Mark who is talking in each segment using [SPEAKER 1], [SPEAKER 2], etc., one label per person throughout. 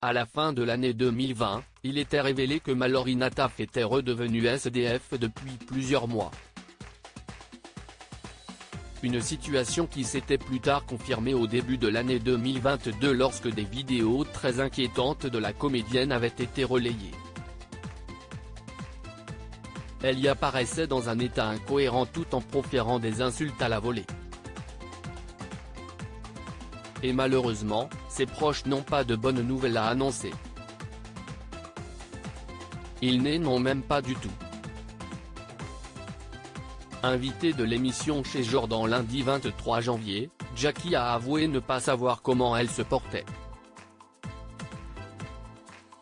[SPEAKER 1] À la fin de l'année 2020, il était révélé que Mallory Nataf était redevenue SDF depuis plusieurs mois. Une situation qui s'était plus tard confirmée au début de l'année 2022 lorsque des vidéos très inquiétantes de la comédienne avaient été relayées. Elle y apparaissait dans un état incohérent tout en proférant des insultes à la volée. Et malheureusement, ses proches n'ont pas de bonnes nouvelles à annoncer. Ils n'en ont même pas du tout. Invitée de l'émission chez Jordan lundi 23 janvier, Jackie a avoué ne pas savoir comment elle se portait.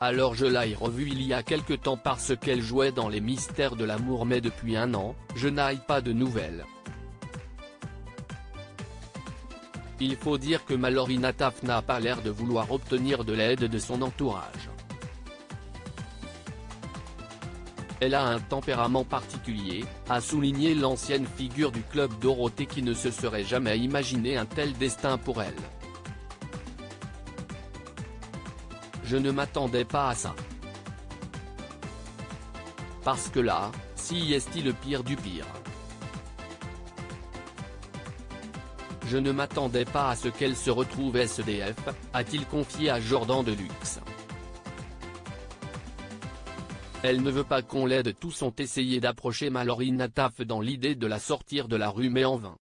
[SPEAKER 1] Alors je l'ai revue il y a quelque temps parce qu'elle jouait dans Les Mystères de l'amour mais depuis un an, je n'ai pas de nouvelles. Il faut dire que Mallory Nataf n'a pas l'air de vouloir obtenir de l'aide de son entourage. Elle a un tempérament particulier, a souligné l'ancienne figure du club Dorothée qui ne se serait jamais imaginé un tel destin pour elle. Je ne m'attendais pas à ça. Parce que là, si est-il le pire du pire. Je ne m'attendais pas à ce qu'elle se retrouve SDF, a-t-il confié à Jordan Deluxe. Elle ne veut pas qu'on l'aide, tous ont essayé d'approcher Mallory Nataf dans l'idée de la sortir de la rue mais en vain.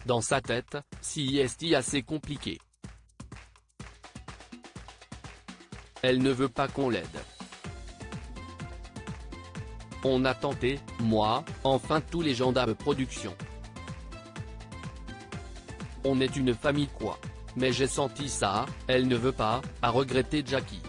[SPEAKER 1] Dans sa tête, c'est assez compliqué. Elle ne veut pas qu'on l'aide. On a tenté, moi, enfin tous les gens d'Abe Productions. On est une famille quoi. Mais j'ai senti ça, elle ne veut pas, a regretté Jackie.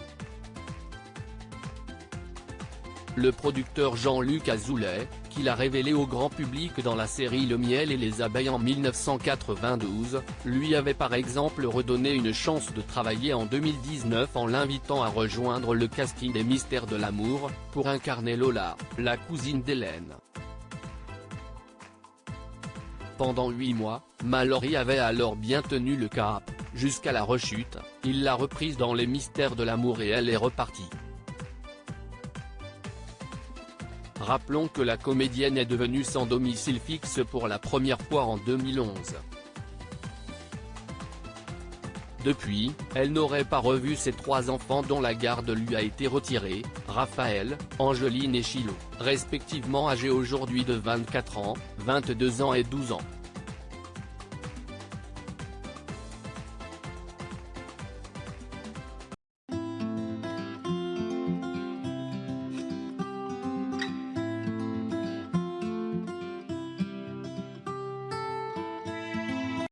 [SPEAKER 1] Le producteur Jean-Luc Azoulay, qui l'a révélé au grand public dans la série Le miel et les abeilles en 1992, lui avait par exemple redonné une chance de travailler en 2019 en l'invitant à rejoindre le casting des Mystères de l'amour, pour incarner Lola, la cousine d'Hélène. Pendant 8 mois, Mallory avait alors bien tenu le cap, jusqu'à la rechute, il l'a reprise dans Les Mystères de l'amour et elle est repartie. Rappelons que la comédienne est devenue sans domicile fixe pour la première fois en 2011. Depuis, elle n'aurait pas revu ses 3 enfants dont la garde lui a été retirée, Raphaël, Angeline et Chilo, respectivement âgés aujourd'hui de 24 ans, 22 ans et 12 ans.